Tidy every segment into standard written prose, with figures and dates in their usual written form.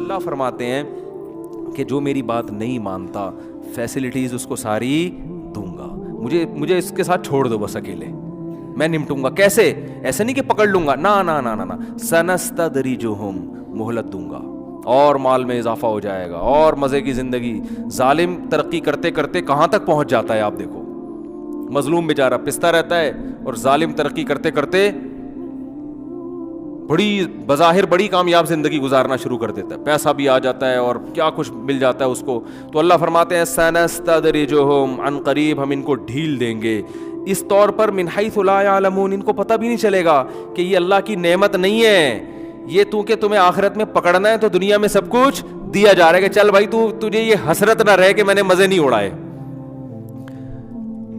اللہ فرماتے ہیں کہ جو میری بات نہیں مانتا فیسلٹیز اس کو ساری دوں گا, مجھے اس کے ساتھ چھوڑ دو بس اکیلے, میں نمٹوں گا. کیسے؟ ایسے نہیں کہ پکڑ لوں گا, نا نا نا نا, سنستدرجہم, مہلت دوں گا, اور مال میں اضافہ ہو جائے گا, اور مزے کی زندگی. ظالم ترقی کرتے کرتے کہاں تک پہنچ جاتا ہے آپ دیکھو, مظلوم بیچارہ پستا رہتا ہے, اور ظالم ترقی کرتے کرتے بظاہر بڑی کامیاب زندگی گزارنا شروع کر دیتا ہے, پیسہ بھی آ جاتا ہے اور کیا کچھ مل جاتا ہے اس کو. تو اللہ فرماتے ہیں سنستدرجہم, عن قریب ہم ان کو ڈھیل دیں گے, اس طور پر من حیث لا یعلمون, ان کو پتہ بھی نہیں چلے گا کہ یہ اللہ کی نعمت نہیں ہے, یہ تو کہ تمہیں آخرت میں پکڑنا ہے تو دنیا میں سب کچھ دیا جا رہا ہے کہ چل بھائی تجھے یہ حسرت نہ رہے کہ میں نے مزے نہیں اڑائے,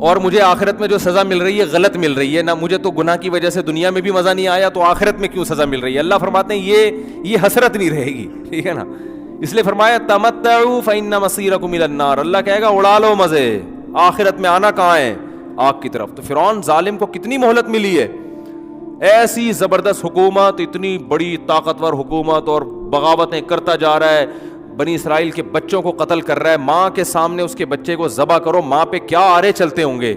اور مجھے آخرت میں جو سزا مل رہی ہے غلط مل رہی ہے نا, مجھے تو گناہ کی وجہ سے دنیا میں بھی مزہ نہیں آیا تو آخرت میں کیوں سزا مل رہی ہے. اللہ فرماتے ہیں یہ حسرت نہیں رہے گی, ٹھیک ہے نا. اس لیے فرمایا تمتعوا فإن مصيركم إلى النار, اللہ کہے گا اڑا لو مزے, آخرت میں آنا کہاں ہے؟ آگ کی طرف. تو فرعون ظالم کو کتنی مہلت ملی ہے, ایسی زبردست حکومت, اتنی بڑی طاقتور حکومت, اور بغاوتیں کرتا جا رہا ہے, بنی اسرائیل کے بچوں کو قتل کر رہا ہے, ماں کے سامنے اس کے بچے کو ذبح کرو, ماں پہ کیا آرے چلتے ہوں گے,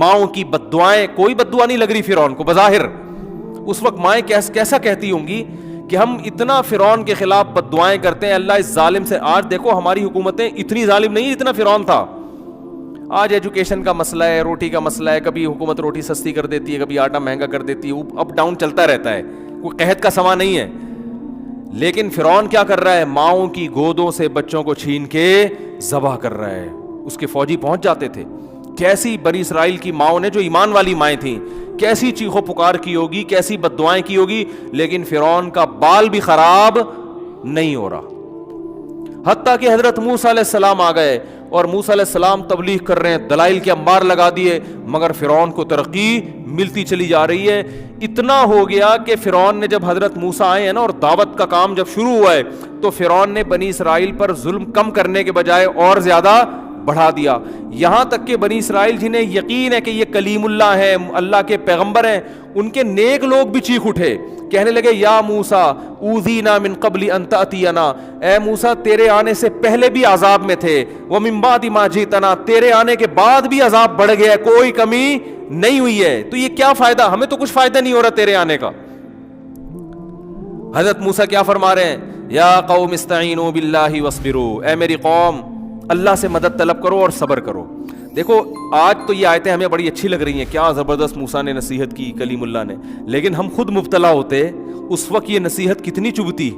ماؤں کی بددعائیں, کوئی بددعا نہیں لگ رہی فرعون کو بظاہر. اس وقت مائیں کیسا کہتی ہوں گی کہ ہم اتنا فرعون کے خلاف بددعائیں کرتے ہیں, اللہ اس ظالم سے. آج دیکھو ہماری حکومتیں اتنی ظالم نہیں جتنا فرعون تھا. آج ایجوکیشن کا مسئلہ ہے, روٹی کا مسئلہ ہے, کبھی حکومت روٹی سستی کر دیتی ہے, کبھی آٹا مہنگا کر دیتی ہے, اپ ڈاؤن چلتا رہتا ہے, کوئی قحط کا سما نہیں ہے. لیکن فرعون کیا کر رہا ہے؟ ماؤں کی گودوں سے بچوں کو چھین کے ذبح کر رہا ہے. اس کے فوجی پہنچ جاتے تھے. کیسی بنی اسرائیل کی ماؤں نے, جو ایمان والی مائیں تھیں, کیسی چیخو پکار کی ہوگی, کیسی بددعائیں کی ہوگی, لیکن فرعون کا بال بھی خراب نہیں ہو رہا. حتیٰ کہ حضرت موسیٰ علیہ السلام آ گئے, اور موسیٰ علیہ السلام تبلیغ کر رہے ہیں, دلائل کے انبار لگا دیے, مگر فرعون کو ترقی ملتی چلی جا رہی ہے. اتنا ہو گیا کہ فرعون نے, جب حضرت موسیٰ آئے ہیں نا اور دعوت کا کام جب شروع ہوا ہے, تو فرعون نے بنی اسرائیل پر ظلم کم کرنے کے بجائے اور زیادہ بڑھا دیا. یہاں تک کہ بنی اسرائیل جنہیں یقین ہے کہ یہ کلیم اللہ ہے, اللہ کے پیغمبر ہیں, ان کے نیک لوگ بھی چیخ اٹھے, کہنے لگے یا موسیٰ اوذینا من قبل ان تأتینا, اے موسیٰ تیرے آنے سے پہلے بھی عذاب میں تھے, ومن بعد ما جئتنا, تیرے آنے کے بعد بھی عذاب بڑھ گیا, کوئی کمی نہیں ہوئی ہے, تو یہ کیا فائدہ, ہمیں تو کچھ فائدہ نہیں ہو رہا تیرے آنے کا. حضرت موسیٰ کیا فرما رہے ہیں؟ یا قوم استعینوا باللہ واصبروا, اے میری قوم اللہ سے مدد طلب کرو اور صبر کرو. دیکھو آج تو یہ آیتیں ہمیں بڑی اچھی لگ رہی ہیں, کیا زبردست موسیٰ نے نصیحت کی, کلیم اللہ نے, لیکن ہم خود مبتلا ہوتے اس وقت یہ نصیحت کتنی چبھتی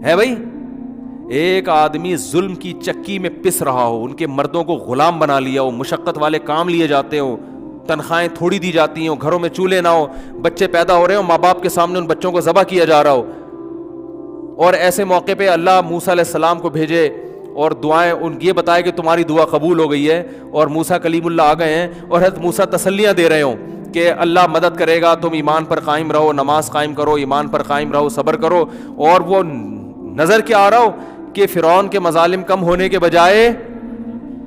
ہے. بھائی ایک آدمی ظلم کی چکی میں پس رہا ہو, ان کے مردوں کو غلام بنا لیا ہو, مشقت والے کام لیے جاتے ہوں, تنخواہیں تھوڑی دی جاتی ہوں, گھروں میں چولہے نہ ہو, بچے پیدا ہو رہے ہوں, ماں باپ کے سامنے ان بچوں کو ذبح کیا جا رہا ہو, اور ایسے موقع پہ اللہ موسیٰ علیہ السلام کو بھیجے اور دعائیں ان یہ بتائے کہ تمہاری دعا قبول ہو گئی ہے, اور موسیٰ کلیم اللہ آ گئے ہیں, اور حضرت موسیٰ تسلیاں دے رہے ہوں کہ اللہ مدد کرے گا, تم ایمان پر قائم رہو, نماز قائم کرو, ایمان پر قائم رہو, صبر کرو. اور وہ نظر کیا آ رہا ہو کہ فرعون کے مظالم کم ہونے کے بجائے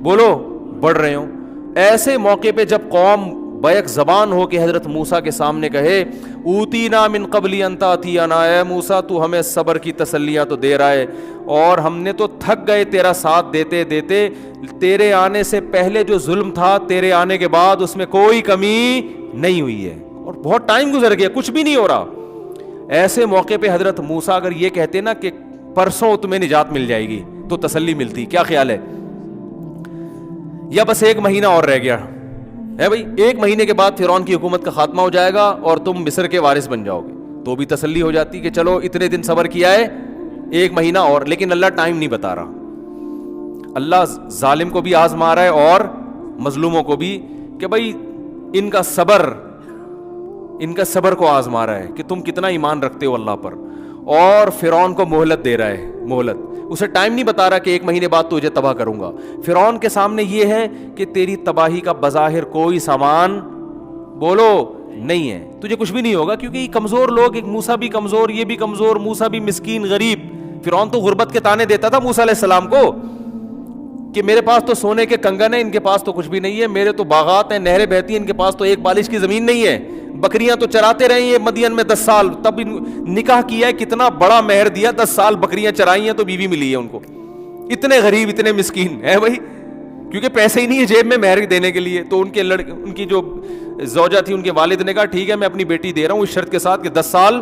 بولو بڑھ رہے ہوں. ایسے موقع پہ جب قوم بیک زبان ہو کہ حضرت موسیٰ کے سامنے کہے اوتینا من قبل ان تأتینا, اے موسیٰ تو ہمیں صبر کی تسلیاں تو دے رہا ہے, اور ہم نے تو تھک گئے تیرا ساتھ دیتے دیتے, تیرے آنے سے پہلے جو ظلم تھا تیرے آنے کے بعد اس میں کوئی کمی نہیں ہوئی ہے, اور بہت ٹائم گزر گیا کچھ بھی نہیں ہو رہا. ایسے موقع پہ حضرت موسیٰ اگر یہ کہتے نا کہ پرسوں تمہیں نجات مل جائے گی تو تسلی ملتی, کیا خیال ہے؟ یا بس ایک مہینہ اور رہ گیا ہے بھائی, ایک مہینے کے بعد فرعون کی حکومت کا خاتمہ ہو جائے گا اور تم مصر کے وارث بن جاؤ گے, تو بھی تسلی ہو جاتی کہ چلو اتنے دن صبر کیا ہے, ایک مہینہ اور. لیکن اللہ ٹائم نہیں بتا رہا, اللہ ظالم کو بھی آزما رہا ہے اور مظلوموں کو بھی, کہ بھائی ان کا صبر کو آزما رہا ہے کہ تم کتنا ایمان رکھتے ہو اللہ پر, اور فرعون کو مہلت دے رہا ہے, مہلت, اسے ٹائم نہیں بتا رہا کہ ایک مہینے بعد تجھے تباہ کروں گا. فرعون کے سامنے یہ ہے کہ تیری تباہی کا بظاہر کوئی سامان بولو نہیں ہے, تجھے کچھ بھی نہیں ہوگا, کیونکہ یہ کمزور لوگ, ایک موسیٰ بھی کمزور, یہ بھی کمزور, موسیٰ بھی مسکین غریب. فرعون تو غربت کے تانے دیتا تھا موسیٰ علیہ السلام کو کہ میرے پاس تو سونے کے کنگن ہیں, ان کے پاس تو کچھ بھی نہیں ہے, میرے تو باغات ہیں, نہریں بہتی ہیں, ان کے پاس تو ایک بالش کی زمین نہیں ہے. بکریاں تو چراتے رہے یہ مدین میں 10 سال, تب نکاح کیا ہے, کتنا بڑا مہر دیا, 10 سال بکریاں چرائی ہیں تو بیوی ملی ہے ان کو. اتنے غریب اتنے مسکین ہے بھائی, کیونکہ پیسے ہی نہیں ہے جیب میں مہر دینے کے لیے. تو ان کی جو زوجہ تھی, ان کے والد نے کہا ٹھیک ہے میں اپنی بیٹی دے رہا ہوں اس شرط کے ساتھ کہ 10 سال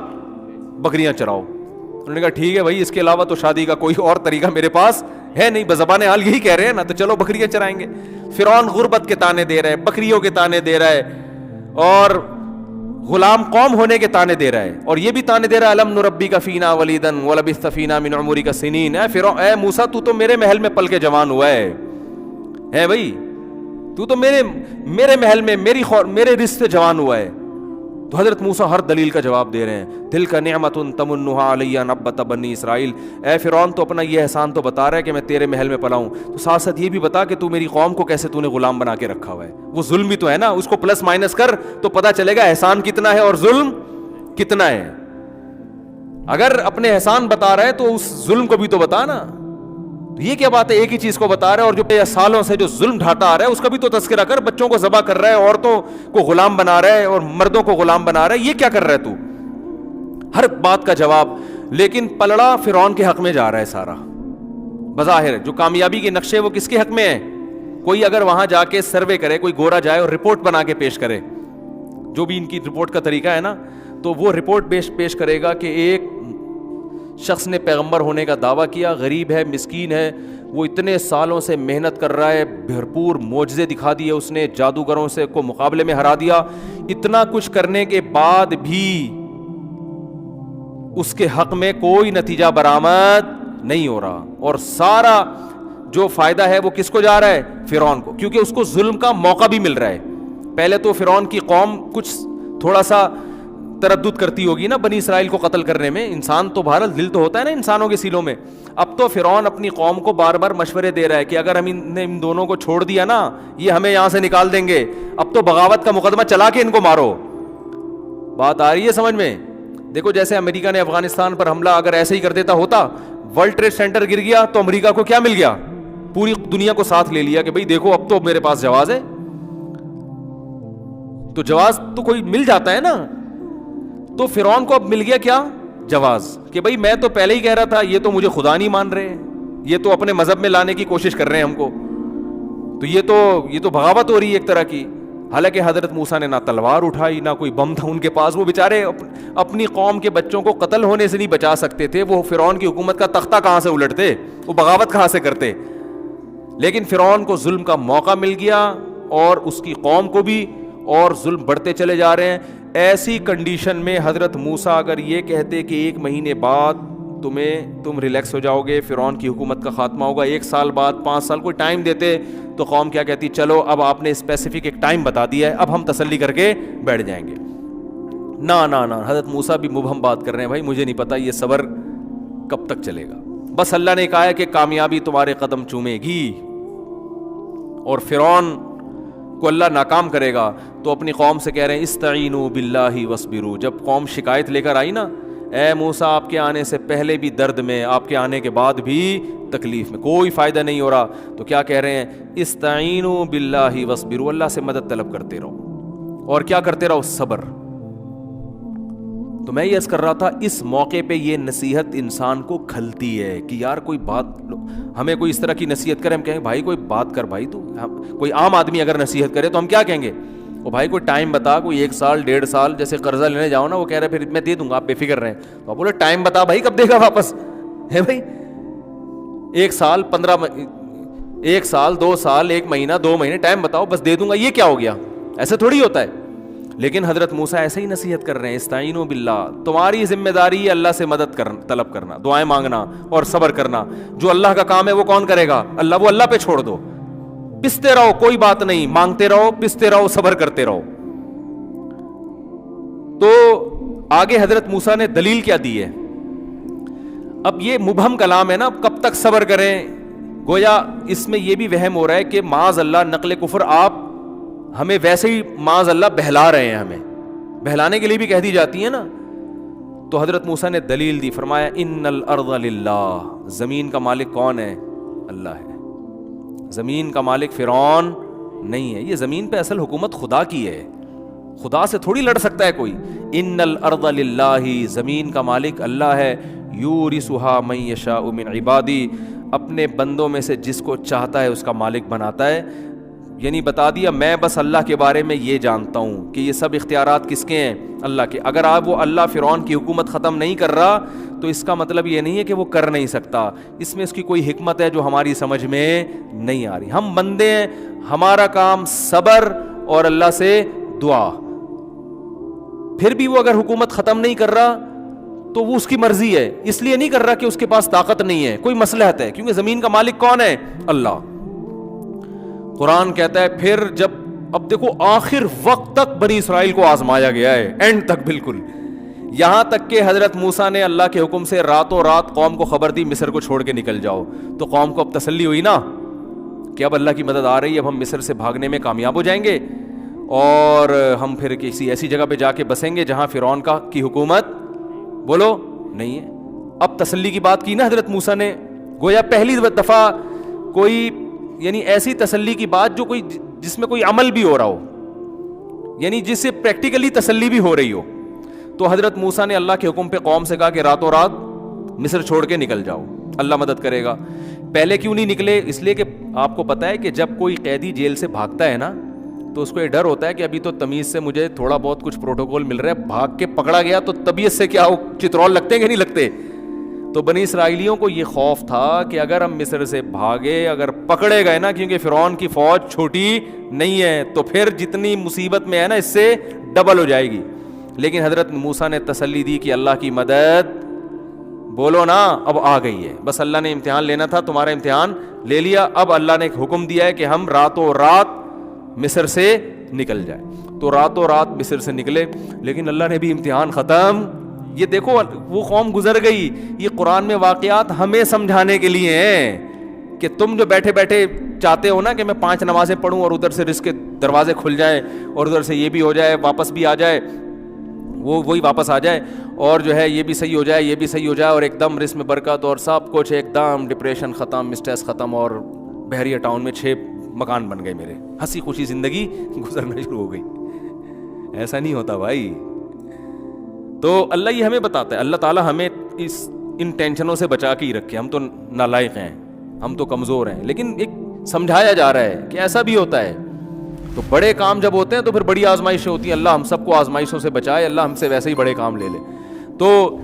بکریاں چراؤ. انہوں نے کہا ٹھیک ہے بھائی, اس کے علاوہ تو شادی کا کوئی اور طریقہ میرے پاس ہے نہیں, بزبان حال یہی کہہ رہے ہیں نا, تو چلو بکریاں چرائیں گے. فرعون غربت کے تانے دے رہا ہے, بکریوں کے تانے دے رہا ہے, اور غلام قوم ہونے کے تانے دے رہا ہے, اور یہ بھی تانے دے رہا ہے الم نربی کا فینا ولیدن ولبثت فینا من عمرک سنین. اے موسیٰ تو میرے محل میں پل کے جوان ہوا ہے بھائی, تو میرے محل میں میرے رزق سے جوان ہوا ہے. تو حضرت موسیٰ ہر دلیل کا جواب دے رہے ہیں. تلک نعمت تمنھا علی ان عبدت بنی اسرائیل. اے فرعون تو اپنا یہ احسان تو بتا رہا ہے کہ میں تیرے محل میں پلا ہوں, تو ساتھ ساتھ یہ بھی بتا کہ تو میری قوم کو کیسے تو نے غلام بنا کے رکھا ہوا ہے. وہ ظلم بھی تو ہے نا, اس کو پلس مائنس کر تو پتا چلے گا احسان کتنا ہے اور ظلم کتنا ہے. اگر اپنے احسان بتا رہا ہے تو اس ظلم کو بھی تو بتا نا. یہ کیا بات ہے, ایک ہی چیز کو بتا رہا ہے, اور جو سالوں سے جو ظلم ڈھاتا آ رہا ہے اس کا بھی تو تذکرہ کر. بچوں کو ذبح کر رہا ہے, عورتوں کو غلام بنا رہا ہے, اور مردوں کو غلام بنا رہا ہے, یہ کیا کر رہا ہے تو؟ ہر بات کا جواب. لیکن پلڑا فرعون کے حق میں جا رہا ہے سارا. بظاہر جو کامیابی کے نقشے وہ کس کے حق میں ہے؟ کوئی اگر وہاں جا کے سروے کرے, کوئی گورا جائے اور رپورٹ بنا کے پیش کرے, جو بھی ان کی رپورٹ کا طریقہ ہے نا, تو وہ رپورٹ پیش کرے گا کہ ایک شخص نے پیغمبر ہونے کا دعویٰ کیا, غریب ہے, مسکین ہے, وہ اتنے سالوں سے محنت کر رہا ہے, بھرپور معجزے دکھا دیے اس نے, جادوگروں سے کو مقابلے میں ہرا دیا, اتنا کچھ کرنے کے بعد بھی اس کے حق میں کوئی نتیجہ برآمد نہیں ہو رہا, اور سارا جو فائدہ ہے وہ کس کو جا رہا ہے؟ فرعون کو, کیونکہ اس کو ظلم کا موقع بھی مل رہا ہے. پہلے تو فرعون کی قوم کچھ تھوڑا سا تردد کرتی ہوگی نا بنی اسرائیل کو قتل کرنے میں, انسان تو بہرحال دل تو ہوتا ہے نا انسانوں کے سیلوں میں. اب تو فرعون اپنی قوم کو بار بار مشورے دے رہا ہے کہ اگر ہم ان دونوں کو چھوڑ دیا نا, یہ ہمیں یہاں سے نکال دیں گے, اب تو بغاوت کا مقدمہ چلا کے ان کو مارو. بات آ رہی ہے سمجھ میں؟ دیکھو جیسے امریکہ نے افغانستان پر حملہ اگر ایسے ہی کر دیتا ہوتا, ورلڈ ٹریڈ سینٹر گر گیا تو امریکہ کو کیا مل گیا؟ پوری دنیا کو ساتھ لے لیا کہ بھئی دیکھو اب تو میرے پاس جواز ہے. تو جواز تو کوئی مل جاتا ہے نا. تو فرعون کو اب مل گیا کیا؟ جواز, کہ بھئی میں تو پہلے ہی کہہ رہا تھا, یہ تو مجھے خدا نہیں مان رہے, یہ تو اپنے مذہب میں لانے کی کوشش کر رہے ہیں ہم کو, تو یہ تو بغاوت ہو رہی ہے ایک طرح کی. حالانکہ حضرت موسیٰ نے نہ تلوار اٹھائی نہ کوئی بم تھا ان کے پاس, وہ بیچارے اپنی قوم کے بچوں کو قتل ہونے سے نہیں بچا سکتے تھے, وہ فرعون کی حکومت کا تختہ کہاں سے الٹتے, وہ بغاوت کہاں سے کرتے. لیکن فرعون کو ظلم کا موقع مل گیا, اور اس کی قوم کو بھی, اور ظلم بڑھتے چلے جا رہے ہیں. ایسی کنڈیشن میں حضرت موسیٰ اگر یہ کہتے کہ 1 مہینے بعد تم ریلیکس ہو جاؤ گے, فرعون کی حکومت کا خاتمہ ہوگا, 1 سال بعد, 5 سال, کوئی ٹائم دیتے, تو قوم کیا کہتی, چلو اب آپ نے اسپیسیفک ایک ٹائم بتا دیا ہے, اب ہم تسلی کر کے بیٹھ جائیں گے. نہ حضرت موسیٰ بھی مبہم بات کر رہے ہیں, بھائی مجھے نہیں پتا یہ صبر کب تک چلے گا, بس اللہ نے کہا ہے کہ کامیابی تمہارے قدم چومے گی, اور فرعون کو اللہ ناکام کرے گا. تو اپنی قوم سے کہہ رہے ہیں استعینوا باللہ واصبروا. جب قوم شکایت لے کر آئی نا, اے موسیٰ آپ کے آنے سے پہلے بھی درد میں, آپ کے آنے کے بعد بھی تکلیف میں, کوئی فائدہ نہیں ہو رہا, تو کیا کہہ رہے ہیں؟ استعینوا باللہ واصبروا, اللہ سے مدد طلب کرتے رہو, اور کیا کرتے رہو؟ صبر. تو میں یہ عرض کر رہا تھا, اس موقع پہ یہ نصیحت انسان کو کھلتی ہے کہ یار کوئی بات, ہمیں کوئی اس طرح کی نصیحت کرے, ہم کہیں بھائی کوئی بات کر بھائی, تو کوئی عام آدمی اگر نصیحت کرے تو ہم کیا کہیں گے؟ وہ بھائی کوئی ٹائم بتا, کوئی 1 سال 1.5 سال, جیسے قرضہ لینے جاؤ نا, وہ کہہ رہے پھر میں دے دوں گا آپ بے فکر رہیں, تو آپ بولے ٹائم بتا بھائی کب دے گا واپس, ہے بھائی 1 سال 1 سال 2 سال 1 مہینہ 2 مہینے ٹائم بتاؤ, بس دے دوں گا, یہ کیا ہو گیا؟ ایسے تھوڑی ہوتا ہے. لیکن حضرت موسیٰ ایسے ہی نصیحت کر رہے ہیں, استعینوا باللہ, تمہاری ذمہ داری ہے اللہ سے مدد طلب کرنا, دعائیں مانگنا اور صبر کرنا. جو اللہ کا کام ہے وہ کون کرے گا؟ اللہ. وہ اللہ پہ چھوڑ دو, پستے رہو, کوئی بات نہیں, مانگتے رہو, پستے رہو, صبر کرتے رہو. تو آگے حضرت موسیٰ نے دلیل کیا دی ہے؟ اب یہ مبہم کلام ہے نا, کب تک صبر کریں؟ گویا اس میں یہ بھی وہم ہو رہا ہے کہ معاذ اللہ نقل کفر آپ ہمیں ویسے ہی معاذ اللہ بہلا رہے ہیں, ہمیں بہلانے کے لیے بھی کہہ دی جاتی ہے نا. تو حضرت موسیٰ نے دلیل دی, فرمایا ان الارض للہ, زمین کا مالک کون ہے؟ اللہ ہے. زمین کا مالک فرعون نہیں ہے, یہ زمین پہ اصل حکومت خدا کی ہے. خدا سے تھوڑی لڑ سکتا ہے کوئی. ان الارض للہ، زمین کا مالک اللہ ہے. یورثھا من یشاء من عبادی، اپنے بندوں میں سے جس کو چاہتا ہے اس کا مالک بناتا ہے. یعنی بتا دیا میں بس اللہ کے بارے میں یہ جانتا ہوں کہ یہ سب اختیارات کس کے ہیں؟ اللہ کے. اگر آپ وہ اللہ فرعون کی حکومت ختم نہیں کر رہا تو اس کا مطلب یہ نہیں ہے کہ وہ کر نہیں سکتا. اس میں اس کی کوئی حکمت ہے جو ہماری سمجھ میں نہیں آ رہی. ہم بندے ہیں، ہمارا کام صبر اور اللہ سے دعا. پھر بھی وہ اگر حکومت ختم نہیں کر رہا تو وہ اس کی مرضی ہے، اس لیے نہیں کر رہا کہ اس کے پاس طاقت نہیں ہے، کوئی مصلحت ہے، کیونکہ زمین کا مالک کون ہے؟ اللہ. قرآن کہتا ہے پھر جب، اب دیکھو آخر وقت تک بنی اسرائیل کو آزمایا گیا ہے، اینڈ تک بالکل، یہاں تک کہ حضرت موسیٰ نے اللہ کے حکم سے راتوں رات قوم کو خبر دی مصر کو چھوڑ کے نکل جاؤ. تو قوم کو اب تسلی ہوئی نا کہ اب اللہ کی مدد آ رہی ہے، اب ہم مصر سے بھاگنے میں کامیاب ہو جائیں گے اور ہم پھر کسی ایسی جگہ پہ جا کے بسیں گے جہاں فرعون کی حکومت بولو نہیں ہے. اب تسلی کی بات کی نا حضرت موسیٰ نے، گویا پہلی دفعہ کوئی یعنی ایسی تسلی کی بات جو کوئی جس میں کوئی عمل بھی ہو رہا ہو، یعنی جس سے پریکٹیکلی تسلی بھی ہو رہی ہو. تو حضرت موسیٰ نے اللہ کے حکم پہ قوم سے کہا کہ راتوں رات مصر چھوڑ کے نکل جاؤ، اللہ مدد کرے گا. پہلے کیوں نہیں نکلے؟ اس لیے کہ آپ کو پتا ہے کہ جب کوئی قیدی جیل سے بھاگتا ہے نا تو اس کو یہ ڈر ہوتا ہے کہ ابھی تو تمیز سے مجھے تھوڑا بہت کچھ پروٹوکول مل رہا ہے، بھاگ کے پکڑا گیا تو طبیعت سے کیا چترول لگتے ہیں کہ نہیں لگتے. تو بنی اسرائیلیوں کو یہ خوف تھا کہ اگر ہم مصر سے بھاگے، اگر پکڑے گئے نا، کیونکہ فرعون کی فوج چھوٹی نہیں ہے، تو پھر جتنی مصیبت میں ہے نا اس سے ڈبل ہو جائے گی. لیکن حضرت موسیٰ نے تسلی دی کہ اللہ کی مدد بولو نا اب آ گئی ہے. بس اللہ نے امتحان لینا تھا، تمہارا امتحان لے لیا. اب اللہ نے حکم دیا ہے کہ ہم راتوں رات مصر سے نکل جائے. تو راتوں رات مصر سے نکلے، لیکن اللہ نے بھی امتحان ختم. یہ دیکھو وہ قوم گزر گئی. یہ قرآن میں واقعات ہمیں سمجھانے کے لیے ہیں کہ تم جو بیٹھے بیٹھے چاہتے ہو نا کہ میں 5 نمازیں پڑھوں اور ادھر سے رزق کے دروازے کھل جائیں اور ادھر سے یہ بھی ہو جائے، واپس بھی آ جائے، وہی واپس آ جائے، اور جو ہے یہ بھی صحیح ہو جائے، یہ بھی صحیح ہو جائے، اور ایک دم رزق میں برکت اور سب کچھ ایک دم، ڈپریشن ختم، اسٹریس ختم، اور بحریہ ٹاؤن میں 6 مکان بن گئے میرے، ہنسی خوشی زندگی گزرنا شروع ہو گئی. ایسا نہیں ہوتا بھائی. تو اللہ یہ ہمیں بتاتا ہے، اللہ تعالیٰ ہمیں ان ٹینشنوں سے بچا کے ہی رکھے. ہم تو نالائق ہیں، ہم تو کمزور ہیں، لیکن ایک سمجھایا جا رہا ہے کہ ایسا بھی ہوتا ہے. تو بڑے کام جب ہوتے ہیں تو پھر بڑی آزمائشیں ہوتی ہیں. اللہ ہم سب کو آزمائشوں سے بچائے، اللہ ہم سے ویسے ہی بڑے کام لے لے. تو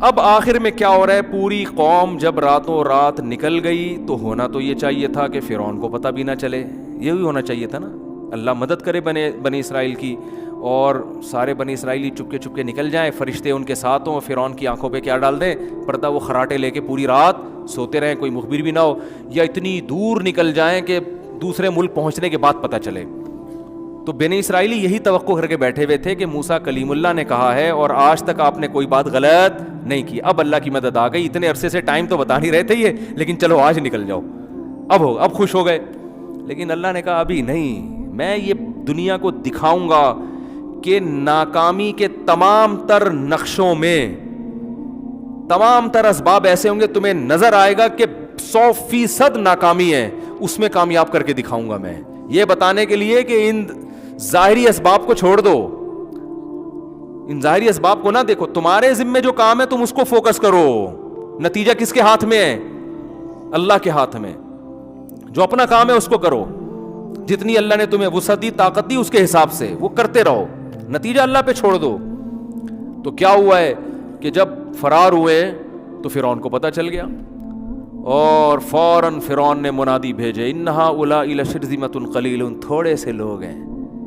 اب آخر میں کیا ہو رہا ہے؟ پوری قوم جب راتوں رات نکل گئی تو ہونا تو یہ چاہیے تھا کہ فرعون کو پتہ بھی نہ چلے. یہ بھی ہونا چاہیے تھا نا، اللہ مدد کرے بنی اسرائیل کی، اور سارے بنی اسرائیلی چپکے چپکے نکل جائیں، فرشتے ان کے ساتھ ہوں، فرعون کی آنکھوں پہ کیا ڈال دیں؟ پردہ. وہ خراٹے لے کے پوری رات سوتے رہیں، کوئی مخبر بھی نہ ہو، یا اتنی دور نکل جائیں کہ دوسرے ملک پہنچنے کے بعد پتہ چلے. تو بنی اسرائیلی یہی توقع کر کے بیٹھے ہوئے تھے کہ موسیٰ کلیم اللہ نے کہا ہے اور آج تک آپ نے کوئی بات غلط نہیں کی. اب اللہ کی مدد آ گئی. اتنے عرصے سے ٹائم تو بتا نہیں رہے تھے یہ، لیکن چلو آج نکل جاؤ، اب خوش ہو گئے. لیکن اللہ نے کہا ابھی نہیں، میں یہ دنیا کو دکھاؤں گا کہ ناکامی کے تمام تر نقشوں میں تمام تر اسباب ایسے ہوں گے، تمہیں نظر آئے گا کہ 100% ناکامی ہے، اس میں کامیاب کر کے دکھاؤں گا میں. یہ بتانے کے لیے کہ ان ظاہری اسباب کو چھوڑ دو، ان ظاہری اسباب کو نہ دیکھو، تمہارے ذمے جو کام ہے تم اس کو فوکس کرو. نتیجہ کس کے ہاتھ میں ہے؟ اللہ کے ہاتھ میں. جو اپنا کام ہے اس کو کرو، جتنی اللہ نے تمہیں وسعت دی، طاقت دی، اس کے حساب سے وہ کرتے رہو، نتیجہ اللہ پہ چھوڑ دو. تو کیا ہوا ہے کہ جب فرار ہوئے تو فرعون کو پتہ چل گیا، اور فوراً فرعون نے منادی بھیجے، ان ہؤلاء لشرذمۃ قلیلون، تھوڑے سے لوگ ہیں،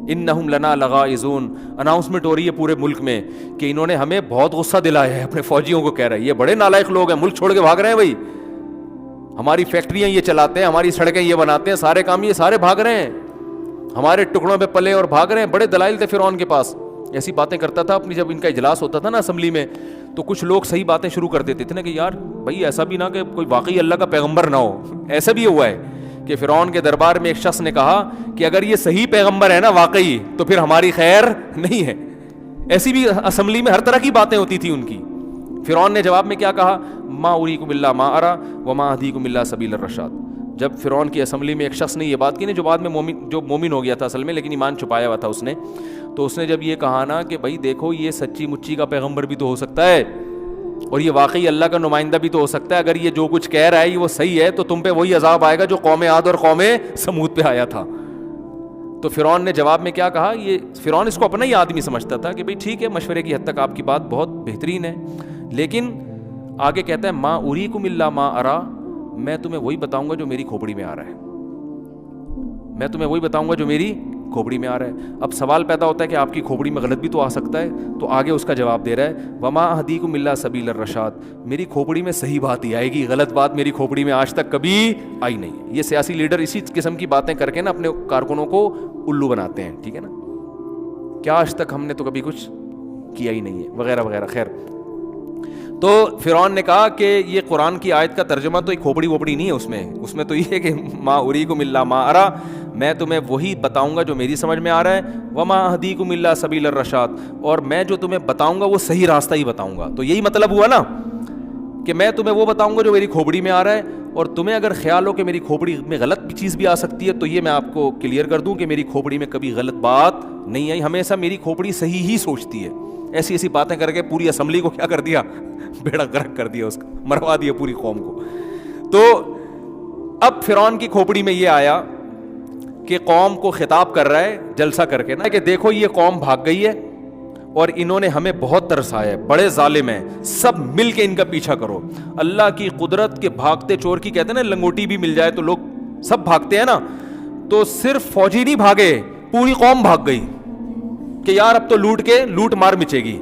انہم لنا لغائظون. اناؤنسمنٹ ہو رہی ہے پورے ملک میں کہ انہوں نے ہمیں بہت غصہ دلایا ہے. اپنے فوجیوں کو کہہ رہا ہے یہ بڑے نالائق لوگ ہیں، ملک چھوڑ کے بھاگ رہے ہیں بھائی، ہماری فیکٹریاں یہ چلاتے ہیں، ہماری سڑکیں یہ بناتے ہیں، سارے کام یہ سارے بھاگ رہے ہیں، ہمارے ٹکڑوں پہ پلے اور بھاگ رہے ہیں. بڑے دلائل تھے فرعون کے پاس. ایسی باتیں کرتا تھا اپنی، جب ان کا اجلاس ہوتا تھا نا اسمبلی میں، تو کچھ لوگ صحیح باتیں شروع کر دیتے تھے نا کہ یار بھائی ایسا بھی نہ کہ کوئی واقعی اللہ کا پیغمبر نہ ہو. ایسا بھی ہوا ہے کہ فرعون کے دربار میں ایک شخص نے کہا کہ اگر یہ صحیح پیغمبر ہے نا واقعی تو پھر ہماری خیر نہیں ہے. ایسی بھی اسمبلی میں ہر طرح کی باتیں ہوتی تھی ان کی. فرعون نے جواب میں کیا کہا؟ ما اریکم الا ما ارى وما اهدیکم الا سبیل الرشاد. جب فرعون کی اسمبلی میں ایک شخص نے یہ بات کی نا، جو بعد میں جو مومن ہو گیا تھا اصل میں، لیکن ایمان چھپایا ہوا تھا اس نے، تو اس نے جب یہ کہا نا کہ بھائی دیکھو یہ سچی مچی کا پیغمبر بھی تو ہو سکتا ہے اور یہ واقعی اللہ کا نمائندہ بھی تو ہو سکتا ہے, اگر یہ جو کچھ کہہ رہا ہے وہ صحیح ہے تو تم پہ وہی عذاب آئے گا جو قوم عاد اور قوم سمود پہ آیا تھا. تو فرعون نے جواب میں کیا کہا, یہ فرعون اس کو اپنا ہی آدمی سمجھتا تھا کہ بھئی ٹھیک ہے مشورے کی حد تک آپ کی بات بہت بہترین ہے, لیکن آگے کہتا ہے ما اریکم الا ما ارا, میں تمہیں وہی بتاؤں گا جو میری کھوپڑی میں آ رہا ہے, میں تمہیں وہی بتاؤں گا جو میری کھوپڑی میں آ رہا ہے. اب سوال پیدا ہوتا ہے کہ آپ کی کھوپڑی میں غلط بھی تو آ سکتا ہے, تو آگے اس کا جواب دے رہا ہے وما اہدیکم الا سبیل الرشاد, میری کھوپڑی میں صحیح بات ہی آئے گی, غلط بات میری کھوپڑی میں آج تک کبھی آئی نہیں. یہ سیاسی لیڈر اسی قسم کی باتیں کر کے نا اپنے کارکنوں کو الو بناتے ہیں, ٹھیک ہے نا, کیا آج تک ہم نے تو کبھی کچھ کیا ہی نہیں ہے وغیرہ وغیرہ. خیر, تو فرعون نے کہا کہ یہ قرآن کی آیت کا ترجمہ تو ایک کھوپڑی ووپڑی نہیں ہے, اس میں تو یہ ہے کہ ما اریکم الا ما ارا, میں تمہیں وہی بتاؤں گا جو میری سمجھ میں آ رہا ہے, وما اہدیکم الا سبیل الرشاد, اور میں جو تمہیں بتاؤں گا وہ صحیح راستہ ہی بتاؤں گا. تو یہی مطلب ہوا نا کہ میں تمہیں وہ بتاؤں گا جو میری کھوپڑی میں آ رہا ہے, اور تمہیں اگر خیال ہو کہ میری کھوپڑی میں غلط چیز بھی آ سکتی ہے تو یہ میں آپ کو کلیئر کر دوں کہ میری کھوپڑی میں کبھی غلط بات نہیں آئی, ہمیشہ میری کھوپڑی صحیح ہی سوچتی ہے. ایسی ایسی باتیں کر کے پوری اسمبلی کو کیا کر دیا, بیڑا غرق کر دیا, اس کا مروا دیا پوری قوم کو. تو اب فرعون کی کھوپڑی میں یہ آیا کہ قوم کو خطاب کر رہا ہے جلسہ کر کے نا کہ دیکھو یہ قوم بھاگ گئی ہے اور انہوں نے ہمیں بہت ترسایا ہے, بڑے ظالم ہیں, سب مل کے ان کا پیچھا کرو. اللہ کی قدرت کے بھاگتے چور کی کہتے ہیں نا, لنگوٹی بھی مل جائے تو لوگ سب بھاگتے ہیں نا, تو صرف فوجی نہیں بھاگے, پوری قوم بھاگ گئی کہ یار اب تو لوٹ مار مچے گی,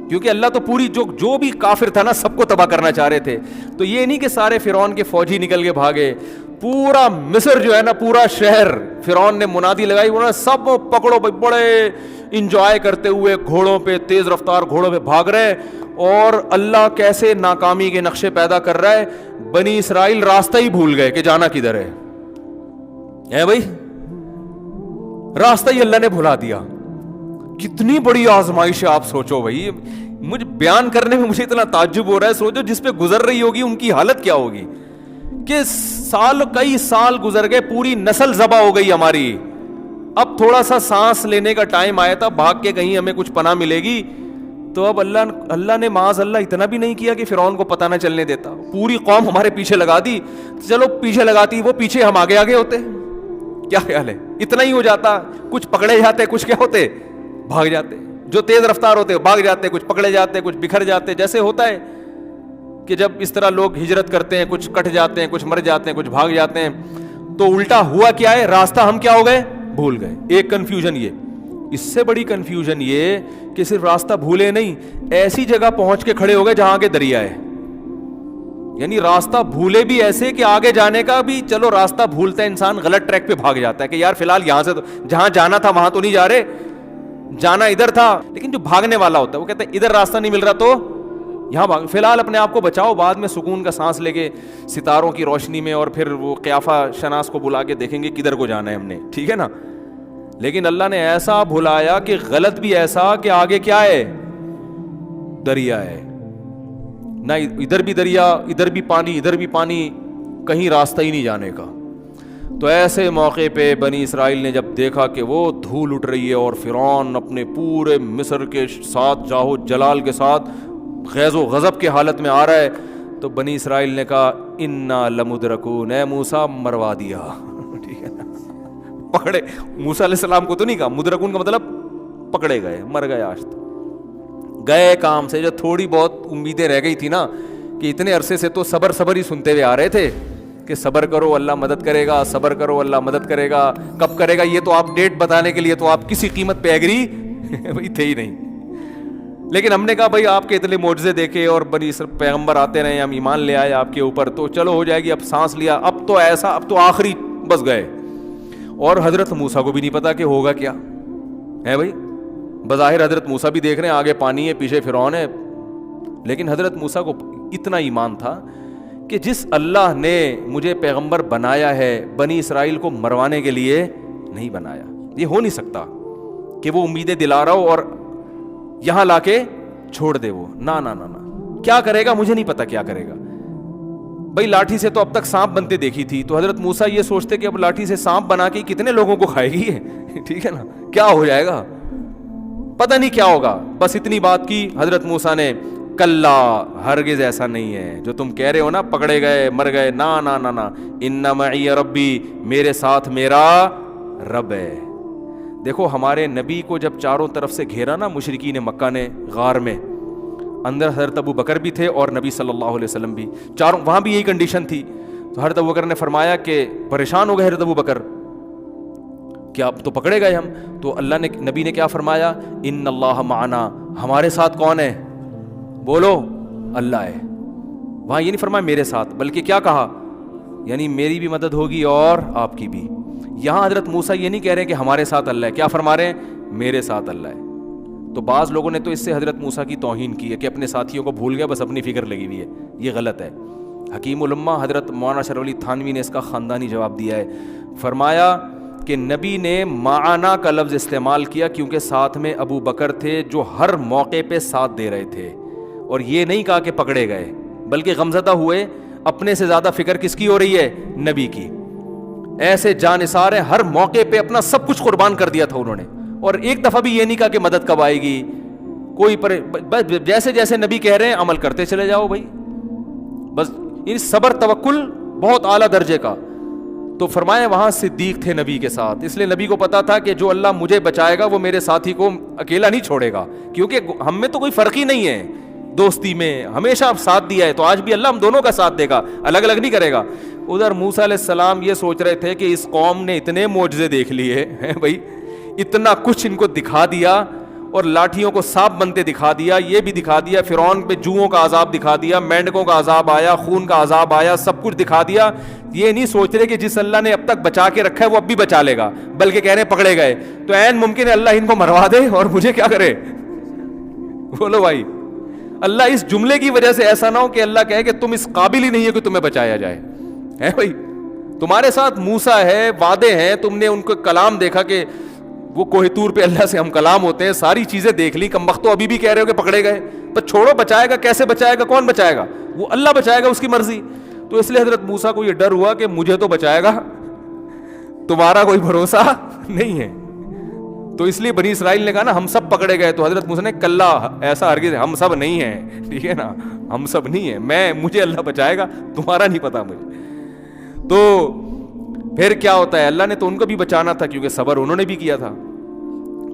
کیونکہ اللہ تو پوری جو بھی کافر تھا نا سب کو تباہ کرنا چاہ رہے تھے. تو یہ نہیں کہ سارے فرعون کے فوجی نکل کے بھاگے, پورا مصر جو ہے نا, پورا شہر فرعون نے منادی لگائی, انہوں نے سب پکڑو بھائی, بڑے انجوائے کرتے ہوئے گھوڑوں پہ, تیز رفتار گھوڑوں پہ بھاگ رہے, اور اللہ کیسے ناکامی کے نقشے پیدا کر رہا ہے. بنی اسرائیل راستہ ہی بھول گئے کہ جانا کدھر ہے بھائی, راستہ ہی اللہ نے بھلا دیا. کتنی بڑی آزمائش ہے, آپ سوچو بھائی, مجھے بیان کرنے میں مجھے اتنا تعجب ہو رہا ہے. سوچو جس پہ گزر رہی ہوگی ان کی حالت کیا ہوگی, کہ کئی سال گزر گئے, پوری نسل ذبح ہو گئی ہماری, اب تھوڑا سا سانس لینے کا ٹائم آیا تھا, بھاگ کے کہیں ہمیں کچھ پناہ ملے گی, تو اب اللہ نے معاذ اللہ اتنا بھی نہیں کیا کہ فرعون کو پتہ نہ چلنے دیتا, پوری قوم ہمارے پیچھے لگا دی. چلو پیچھے لگاتی, وہ پیچھے ہم آگے ہوتے, کیا خیال ہے, اتنا ہی ہو جاتا, کچھ پکڑے جاتے, کچھ کیا ہوتے, بھاگ جاتے, جو تیز رفتار ہوتے بھاگ جاتے, کچھ پکڑے جاتے, کچھ بکھر جاتے. جیسے ہوتا ہے کہ جب اس طرح لوگ ہجرت کرتے ہیں, کچھ کٹ جاتے ہیں, کچھ مر جاتے ہیں, کچھ بھاگ جاتے ہیں, تو الٹا ہوا کیا ہے, راستہ ہم کیا ہو گئے, بھول گئے. ایک کنفیوژن یہ, اس سے بڑی کنفیوژن یہ کہ صرف راستہ بھولے نہیں, ایسی جگہ پہنچ کے کھڑے ہو گئے جہاں آگے دریا ہے. یعنی راستہ بھولے بھی ایسے کہ آگے جانے کا بھی, چلو راستہ بھولتا ہے انسان, غلط ٹریک پہ بھاگ جاتا ہے کہ یار فی الحال یہاں سے تو جہاں جانا تھا وہاں تو نہیں جا رہے, جانا ادھر تھا. لیکن جو بھاگنے والا ہوتا ہے وہ کہتا ہے ادھر راستہ نہیں مل رہا تو یہاں بھاگ, فی الحال اپنے آپ کو بچاؤ, بعد میں سکون کا سانس لے کے ستاروں کی روشنی میں, اور پھر وہ قیافہ شناس کو بلا کے دیکھیں گے کدھر کو جانا ہے ہم نے, ٹھیک ہے نا. لیکن اللہ نے ایسا بھلایا کہ غلط بھی ایسا کہ آگے کیا ہے, دریا ہے, نہ ادھر بھی دریا, ادھر بھی پانی, ادھر بھی پانی, کہیں راستہ ہی نہیں جانے کا. تو ایسے موقع پہ بنی اسرائیل نے جب دیکھا کہ وہ دھول اٹھ رہی ہے اور فرعون اپنے پورے مصر کے ساتھ جاہو جلال کے ساتھ غیظ و غضب کے حالت میں آ رہا ہے, تو بنی اسرائیل نے کہا انا لمدرکون, اے موسیٰ مروا دیا, ٹھیک ہے نا, پکڑے. موسیٰ علیہ السلام کو تو نہیں کہا, مدرکون کا مطلب پکڑے گئے, مر گئے, آج تو گئے کام سے. جو تھوڑی بہت امیدیں رہ گئی تھی نا, کہ اتنے عرصے سے تو صبر ہی سنتے ہوئے آ رہے تھے کہ صبر کرو اللہ مدد کرے گا, صبر کرو اللہ مدد کرے گا, کب کرے گا یہ تو آپ ڈیٹ بتانے کے لیے تو آپ کسی قیمت پہ ایگری بھائی تھے ہی نہیں. لیکن ہم نے کہا بھائی آپ کے اتنے معجزے دیکھے اور بنی پیغمبر آتے رہے, ہم ایمان لے آئے آپ کے اوپر, تو چلو ہو جائے گی. اب سانس لیا, اب تو ایسا, اب تو آخری بس گئے. اور حضرت موسیٰ کو بھی نہیں پتا کہ ہوگا کیا ہے بھائی. بظاہر حضرت موسیٰ بھی دیکھ رہے ہیں آگے پانی ہے, پیچھے فرعون ہے, لیکن حضرت موسیٰ کو اتنا ایمان تھا کہ جس اللہ نے مجھے پیغمبر بنایا ہے بنی اسرائیل کو مروانے کے لیے نہیں بنایا. یہ ہو نہیں سکتا کہ وہ امیدیں دلا رہا ہو اور یہاں لا کے چھوڑ دے. وہ نا نا نا نا, کیا کرے گا مجھے نہیں پتا کیا کرے گا. بھائی لاٹھی سے تو اب تک سانپ بنتے دیکھی تھی, تو حضرت موسیٰ یہ سوچتے کہ اب لاٹھی سے سانپ بنا کے کتنے لوگوں کو کھائے گی ہے, ٹھیک ہے نا, کیا ہو جائے گا. پتہ نہیں کیا ہوگا. بس اتنی بات کی حضرت موسیٰ نے, کلا ہرگز ایسا نہیں ہے جو تم کہہ رہے ہو نا, پکڑے گئے مر گئے, نا نا نا نا, ان معی ربی, میرے ساتھ میرا رب ہے. دیکھو ہمارے نبی کو جب چاروں طرف سے گھیرا نا مشرکین مکہ نے غار میں, اندر حضرت ابو بکر بھی تھے اور نبی صلی اللہ علیہ وسلم بھی, چاروں, وہاں بھی یہی کنڈیشن تھی. تو حضرت ابو بکر نے فرمایا کہ پریشان ہو گئے حضرت ابو بکر, کیا تو پکڑے گئے ہم. تو اللہ نے, نبی نے کیا فرمایا, ان اللہ معنا, ہمارے ساتھ کون ہے, بولو اللہ ہے. وہاں یہ نہیں فرمایا میرے ساتھ, بلکہ کیا کہا, یعنی میری بھی مدد ہوگی اور آپ کی بھی. یہاں حضرت موسیٰ یہ نہیں کہہ رہے کہ ہمارے ساتھ اللہ ہے, کیا فرما رہے ہیں, میرے ساتھ اللہ ہے. تو بعض لوگوں نے تو اس سے حضرت موسیٰ کی توہین کی ہے کہ اپنے ساتھیوں کو بھول گیا, بس اپنی فکر لگی ہوئی ہے. یہ غلط ہے. حکیم الامہ حضرت مولانا شرف علی تھانوی نے اس کا خاندانی جواب دیا ہے. فرمایا کہ نبی نے معنا کا لفظ استعمال کیا کیونکہ ساتھ میں ابو بکر تھے جو ہر موقع پہ ساتھ دے رہے تھے, اور یہ نہیں کہا کہ پکڑے گئے, بلکہ غمزدہ ہوئے. اپنے سے زیادہ فکر کس کی ہو رہی ہے, نبی کی. ایسے جانثار ہیں, ہر موقع پہ اپنا سب کچھ قربان کر دیا تھا انہوں نے, اور ایک دفعہ بھی یہ نہیں کہا کہ مدد کب آئے گی, کوئی جیسے جیسے نبی کہہ رہے ہیں عمل کرتے چلے جاؤ بھائی, بس یہ صبر توکل بہت اعلیٰ درجے کا. تو فرمایا وہاں صدیق تھے نبی کے ساتھ, اس لیے نبی کو پتا تھا کہ جو اللہ مجھے بچائے گا وہ میرے ساتھی کو اکیلا نہیں چھوڑے گا, کیونکہ ہم میں تو کوئی فرق ہی نہیں ہے, دوستی میں ہمیشہ ساتھ دیا ہے, تو آج بھی اللہ ہم دونوں کا ساتھ دے گا, الگ الگ نہیں کرے گا. ادھر موسیٰ علیہ السلام یہ سوچ رہے تھے کہ اس قوم نے اتنے معجزے دیکھ لیے ہیں بھائی, اتنا کچھ ان کو دکھا دیا, اور لاٹھیوں کو سانپ بنتے دکھا دیا, یہ بھی دکھا دیا, فرعون پہ جوؤں کا عذاب دکھا دیا, مینڈکوں کا عذاب آیا, خون کا عذاب آیا, سب کچھ دکھا دیا. یہ نہیں سوچ رہے کہ جس اللہ نے اب تک بچا کے رکھا ہے وہ اب بھی بچا لے گا, بلکہ کہہ رہے پکڑے گئے تو عین ممکن ہے اللہ ان کو مروا دے اور مجھے کیا کرے. بولو بھائی, اللہ اس جملے کی وجہ سے ایسا نہ ہو کہ اللہ کہے کہ تم اس قابل ہی نہیں ہے کہ تمہیں بچایا جائے. ہے بھائی, تمہارے ساتھ موسیٰ ہے, وعدے ہیں, تم نے ان کو کلام دیکھا کہ وہ کوہ طور پہ اللہ سے ہم کلام ہوتے ہیں, ساری چیزیں دیکھ لی, کم وقت تو ابھی بھی کہہ رہے ہو کہ پکڑے گئے, پر چھوڑو, بچائے گا کیسے, بچائے گا کون بچائے گا, وہ اللہ بچائے گا, اس کی مرضی. تو اس لیے حضرت موسیٰ کو یہ ڈر ہوا کہ مجھے تو بچائے گا, تمہارا کوئی بھروسہ نہیں ہے. تو اس لیے بنی اسرائیل نے کہا نا ہم سب پکڑے گئے, تو حضرت موسیٰ نے کلا, ایسا ہرگز, ہم سب نہیں ہیں, ٹھیک ہے نا, ہم سب نہیں ہیں, مجھے اللہ بچائے گا, تمہارا نہیں پتا مجھے. تو پھر کیا ہوتا ہے, اللہ نے تو ان کو بھی بچانا تھا کیونکہ صبر انہوں نے بھی کیا تھا.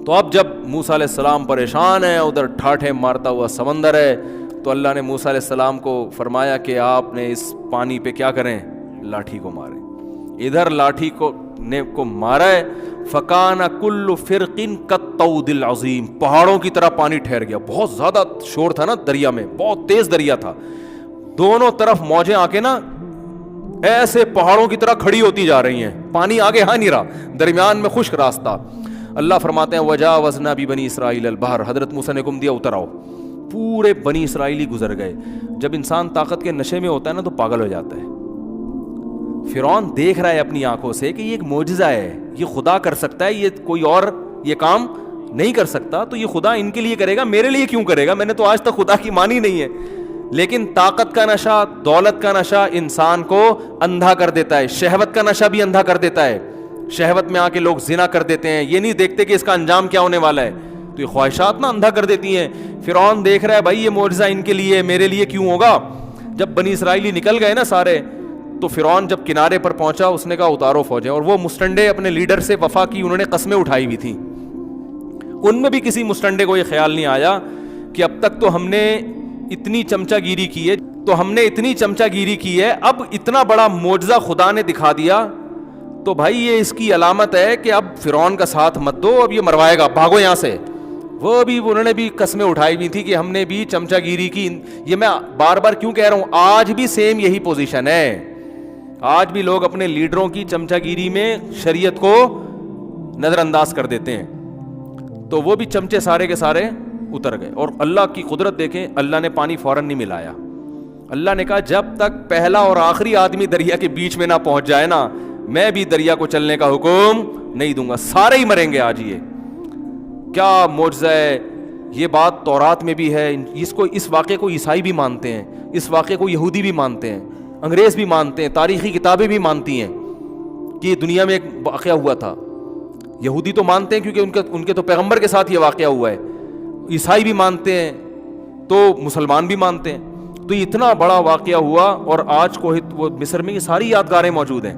تو اب جب موسیٰ علیہ السلام پریشان ہیں, ادھر ٹھاٹھے مارتا ہوا سمندر ہے, تو اللہ نے موسیٰ علیہ السلام کو فرمایا کہ آپ نے اس پانی پہ کیا کریں, لاٹھی کو ماریں. ادھر لاٹھی کو مارا ہے, فکان کل فرقن کالطود العظیم, پہاڑوں کی طرح پانی ٹھہر گیا. بہت زیادہ شور تھا نا دریا میں, بہت تیز دریا تھا, دونوں طرف موجیں آ کے نا ایسے پہاڑوں کی طرح کھڑی ہوتی جا رہی ہیں, پانی آگے ہاں نہیں رہا, درمیان میں خشک راستہ. اللہ فرماتے ہیں وجاوزنا ببنی اسرائیل البحر, حضرت موسیٰ نے حکم دیا اتر آؤ, پورے بنی اسرائیلی گزر گئے. جب انسان طاقت کے نشے میں ہوتا ہے نا تو پاگل ہو جاتا ہے. فرعون دیکھ رہا ہے اپنی آنکھوں سے کہ یہ ایک معجزہ ہے, یہ خدا کر سکتا ہے, یہ کوئی اور یہ کام نہیں کر سکتا, تو یہ خدا ان کے لیے کرے گا, میرے لیے کیوں کرے گا, میں نے تو آج تک خدا کی مانی نہیں ہے. لیکن طاقت کا نشہ, دولت کا نشہ انسان کو اندھا کر دیتا ہے, شہوت کا نشہ بھی اندھا کر دیتا ہے. شہوت میں آ کے لوگ زنا کر دیتے ہیں, یہ نہیں دیکھتے کہ اس کا انجام کیا ہونے والا ہے, تو یہ خواہشات نا اندھا کر دیتی ہیں. فرعون دیکھ رہا ہے بھائی یہ معجزہ ان کے لیے, میرے لیے کیوں ہوگا. جب بنی اسرائیلی نکل گئے نا سارے, تو فرعون جب کنارے پر پہنچا اس نے کہا اتارو فوجیں, اور وہ مسٹنڈے اپنے لیڈر سے وفا کی, انہوں نے قسمیں اٹھائی ہوئی تھیں. ان میں بھی کسی مسٹنڈے کو یہ خیال نہیں آیا کہ اب تک تو ہم نے اتنی چمچہ گیری کی ہے, تو ہم نے اتنی چمچہ گیری کی ہے, اب اتنا بڑا معجزہ خدا نے دکھا دیا, تو بھائی یہ اس کی علامت ہے کہ اب فرعون کا ساتھ مت دو, اب یہ مروائے گا, بھاگو یہاں سے. وہ بھی انہوں نے بھی قسمیں اٹھائی ہوئی تھی کہ ہم نے بھی چمچہ گیری کی. یہ میں بار بار کیوں کہہ رہا ہوں, آج بھی سیم یہی پوزیشن ہے, آج بھی لوگ اپنے لیڈروں کی چمچہ گیری میں شریعت کو نظر انداز کر دیتے ہیں. تو وہ بھی چمچے سارے کے سارے اتر گئے, اور اللہ کی قدرت دیکھیں, اللہ نے پانی فوراً نہیں ملایا. اللہ نے کہا جب تک پہلا اور آخری آدمی دریا کے بیچ میں نہ پہنچ جائے نا, میں بھی دریا کو چلنے کا حکم نہیں دوں گا, سارے ہی مریں گے آج. یہ کیا معجزہ ہے, یہ بات تورات میں بھی ہے. اس واقعے کو عیسائی بھی مانتے ہیں, اس واقعے کو یہودی بھی مانتے ہیں, انگریز بھی مانتے ہیں, تاریخی کتابیں بھی مانتی ہیں کہ یہ دنیا میں ایک واقعہ ہوا تھا. یہودی تو مانتے ہیں کیونکہ ان کے تو پیغمبر کے ساتھ یہ واقعہ ہوا ہے, عیسائی بھی مانتے ہیں تو مسلمان بھی مانتے ہیں. تو اتنا بڑا واقعہ ہوا اور آج کو وہ مصر میں یہ ساری یادگاریں موجود ہیں.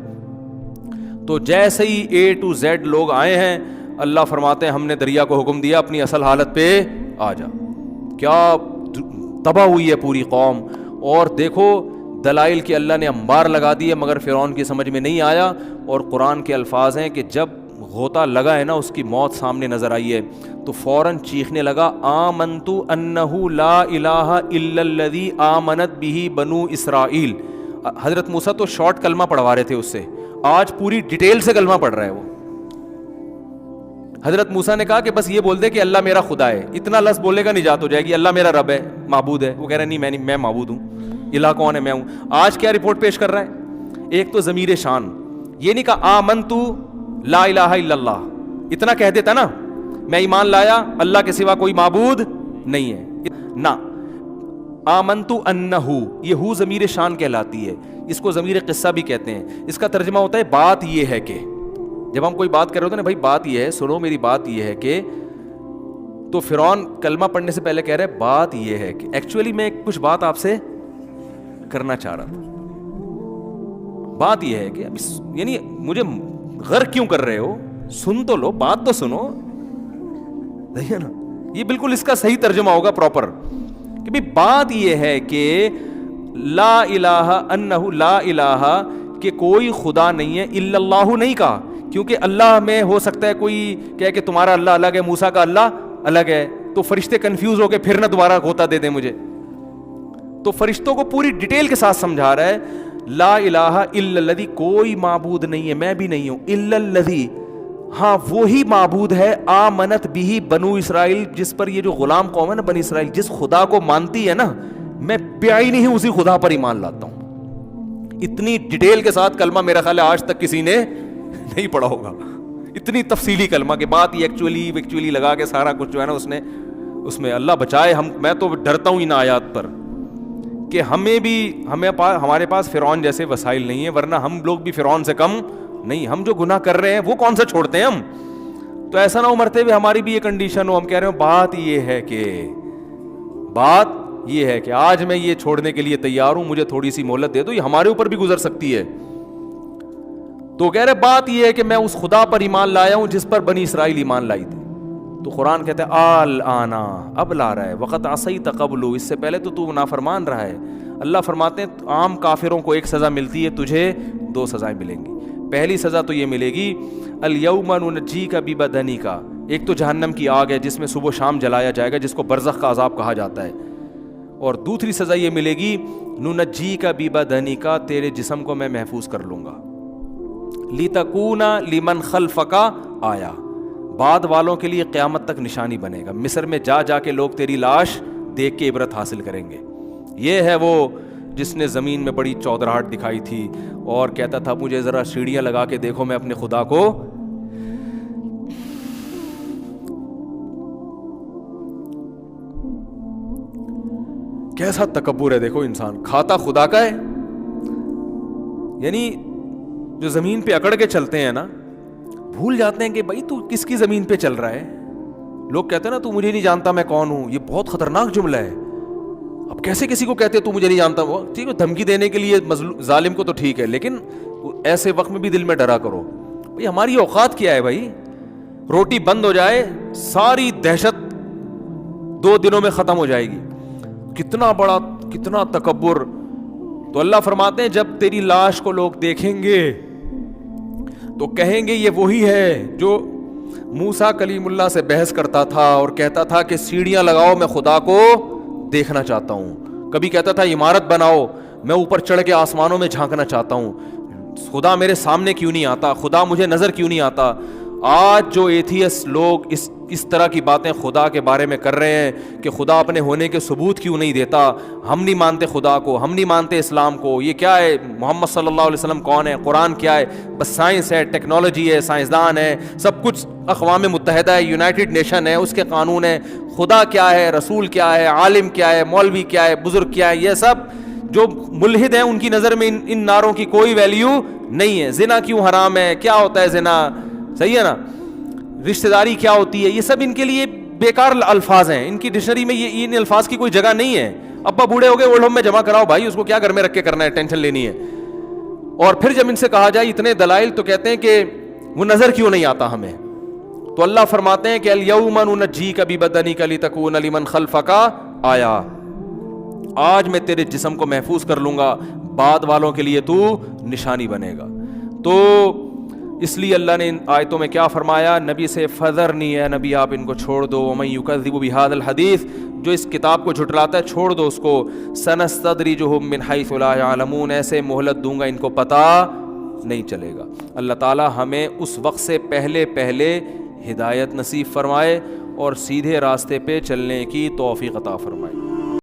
تو جیسے ہی اے ٹو زیڈ لوگ آئے ہیں, اللہ فرماتے ہیں ہم نے دریا کو حکم دیا اپنی اصل حالت پہ آ جا. کیا تباہ ہوئی ہے پوری قوم. اور دیکھو دلائل کے اللہ نے انبار لگا دیے, مگر فرعون کی سمجھ میں نہیں آیا. اور قرآن کے الفاظ ہیں کہ جب غوطہ لگا ہے نا, اس کی موت سامنے نظر آئی ہے, تو فوراً چیخنے لگا آمنت انہ لا الہ الا الذی آمنت بہ بنو اسرائیل. حضرت موسیٰ تو شارٹ کلمہ پڑھوا رہے تھے اس سے, آج پوری ڈیٹیل سے کلمہ پڑھ رہا ہے وہ. حضرت موسیٰ نے کہا کہ بس یہ بول دے کہ اللہ میرا خدا ہے, اتنا لفظ بولے گا نجات ہو جائے گی. اللہ میرا رب ہے, معبود ہے. وہ کہہ رہا ہے نہیں میں معبود ہوں, الہ کون ہے, میں ہوں. آج کیا رپورٹ پیش کر رہا ہے, ایک تو ضمیر شان, یہ نہیں کہا آمنت لا الہ الا اللہ, اتنا کہہ دیتا نا میں ایمان لایا اللہ کے سوا کوئی معبود نہیں ہے, نہ آمنت انہ, یہ ہو ضمیر شان کہلاتی ہے. اس کو ضمیر قصہ بھی کہتے ہیں. اس کا ترجمہ ہوتا ہے بات یہ ہے کہ, جب ہم کوئی بات کر رہے ہوتے ہیں نا, بھائی بات یہ ہے, سنو میری بات یہ ہے کہ, تو فرعون کلمہ پڑھنے سے پہلے کہہ رہے بات یہ ہے کہ, ایکچولی میں کچھ بات آپ سے کرنا چاہ رہا تھا. بات یہ ہے کہ یعنی مجھے غرق کیوں کر رہے ہو, سن تو لو, بات تو سنو, صحیح ہے نا. یہ بالکل اس کا صحیح ترجمہ ہوگا پراپر کہ بھی بات یہ ہے کہ لا الہ انہ لا الہ, کہ کوئی خدا نہیں ہے, الا اللہ نہیں کہا, کیونکہ اللہ میں ہو سکتا ہے کوئی کہے کہ تمہارا اللہ الگ ہے, موسیٰ کا اللہ الگ ہے, تو فرشتے کنفیوز ہو کے پھر نہ دوبارہ غوطہ دے دیں مجھے. تو فرشتوں کو پوری ڈیٹیل کے ساتھ سمجھا رہا ہے لا الہ الا الذی, کوئی معبود نہیں ہے, میں بھی نہیں ہوں, الا الذی, ہاں وہی معبود ہے, آمنت بھی بنو اسرائیل, جس پر یہ جو غلام قوم ہے نا بنی اسرائیل, جس خدا کو مانتی ہے نا, میں پیائی نہیں ہوں اسی خدا پر ایمان لاتا ہوں. اتنی ڈیٹیل کے ساتھ کلمہ میرا خیال ہے آج تک کسی نے نہیں پڑھا ہوگا, اتنی تفصیلی کلمہ کے بات یہ ایکچولی لگا کے سارا کچھ جو ہے نا اس میں اللہ بچائے. میں تو ڈرتا ہوں ان آیات پر کہ ہمارے پاس فرعون جیسے وسائل نہیں ہیں, ورنہ ہم لوگ بھی فرعون سے کم نہیں. ہم جو گناہ کر رہے ہیں وہ کون سا چھوڑتے ہیں ہم, تو ایسا نہ ہو مرتے ہوئے ہماری بھی یہ کنڈیشن ہو, ہم کہہ رہے ہوں بات یہ ہے کہ آج میں یہ چھوڑنے کے لیے تیار ہوں, مجھے تھوڑی سی مہلت دے دو, یہ ہمارے اوپر بھی گزر سکتی ہے. تو کہہ رہے بات یہ ہے کہ میں اس خدا پر ایمان لایا ہوں جس پر بنی اسرائیل ایمان لائی تھی. تو قرآن کہتا ہے آنا, اب لا رہا ہے, وقت عصیت قبل, اس سے پہلے تو نافرمان رہا ہے. اللہ فرماتے ہیں عام کافروں کو ایک سزا ملتی ہے, تجھے 2 سزائیں ملیں گی. پہلی سزا تو یہ ملے گی الیوم ننجیک ببدنک, ایک تو جہنم کی آگ ہے جس میں صبح و شام جلایا جائے گا, جس کو برزخ کا عذاب کہا جاتا ہے. اور دوسری سزا یہ ملے گی ننجیک ببدنک, تیرے جسم کو میں محفوظ کر لوں گا, لتکون لمن خلفک آیا, بعد والوں کے لیے قیامت تک نشانی بنے گا. مصر میں جا کے لوگ تیری لاش دیکھ کے عبرت حاصل کریں گے. یہ ہے وہ جس نے زمین میں بڑی چودراہٹ دکھائی تھی اور کہتا تھا مجھے ذرا سیڑھیاں لگا کے دیکھو میں اپنے خدا کو. کیسا تکبر ہے دیکھو, انسان کھاتا خدا کا ہے. یعنی جو زمین پہ اکڑ کے چلتے ہیں نا, بھول جاتے ہیں کہ بھائی تو کس کی زمین پہ چل رہا ہے. لوگ کہتے ہیں نا تو مجھے نہیں جانتا میں کون ہوں, یہ بہت خطرناک جملہ ہے. اب کیسے کسی کو کہتے تو مجھے نہیں جانتا, وہ ٹھیک ہے دھمکی دینے کے لیے ظالم کو تو ٹھیک ہے, لیکن ایسے وقت میں بھی دل میں ڈرا کرو بھائی ہماری اوقات کیا ہے. بھائی روٹی بند ہو جائے ساری دہشت 2 دنوں میں ختم ہو جائے گی. کتنا تکبر. تو اللہ فرماتے ہیں جب تیری لاش کو لوگ دیکھیں گے تو کہیں گے یہ وہی ہے جو موسیٰ کلیم اللہ سے بحث کرتا تھا اور کہتا تھا کہ سیڑھیاں لگاؤ میں خدا کو دیکھنا چاہتا ہوں. کبھی کہتا تھا عمارت بناؤ میں اوپر چڑھ کے آسمانوں میں جھانکنا چاہتا ہوں, خدا میرے سامنے کیوں نہیں آتا, خدا مجھے نظر کیوں نہیں آتا. آج جو ایتھیسٹ لوگ اس طرح کی باتیں خدا کے بارے میں کر رہے ہیں کہ خدا اپنے ہونے کے ثبوت کیوں نہیں دیتا, ہم نہیں مانتے خدا کو, ہم نہیں مانتے اسلام کو, یہ کیا ہے محمد صلی اللہ علیہ وسلم کون ہے, قرآن کیا ہے, بس سائنس ہے, ٹیکنالوجی ہے, سائنسدان ہے, سب کچھ اقوام متحدہ ہے, یونائٹڈ نیشن ہے, اس کے قانون ہے, خدا کیا ہے, رسول کیا ہے, عالم کیا ہے, مولوی کیا ہے, بزرگ کیا ہے, یہ سب جو ملحد ہیں ان کی نظر میں ان نعروں کی کوئی ویلیو نہیں ہے. زنا کیوں حرام ہے, کیا ہوتا ہے زنا, صحیح ہے نا, رشتہ داری کیا ہوتی ہے, یہ سب ان کے لیے بیکار الفاظ ہیں, ان کی ڈکشنری میں یہ ان الفاظ کی کوئی جگہ نہیں ہے. ابا بوڑھے ہو گئے, اولڈ ہوم میں جمع کراؤ بھائی, اس کو کیا گھر میں رکھ کے کرنا ہے, ٹینشن لینی ہے. اور پھر جب ان سے کہا جائے اتنے دلائل, تو کہتے ہیں کہ وہ نظر کیوں نہیں آتا ہمیں. تو اللہ فرماتے ہیں کہ الیوم ننجیک ببدنک لتکون لمن خلفک آیا, آج میں تیرے جسم کو محفوظ کر لوں گا, بعد والوں کے لیے تو نشانی بنے گا. تو اس لیے اللہ نے ان آیتوں میں کیا فرمایا, نبی سے فذرنی, اے نبی آپ ان کو چھوڑ دو, ومن یکذب بہذا الحدیث, جو اس کتاب کو جھٹلاتا ہے چھوڑ دو اس کو, سنستدرجہم من حیث لا یعلمون, ایسے مہلت دوں گا ان کو پتہ نہیں چلے گا. اللہ تعالی ہمیں اس وقت سے پہلے پہلے ہدایت نصیب فرمائے اور سیدھے راستے پہ چلنے کی توفیق عطا فرمائے.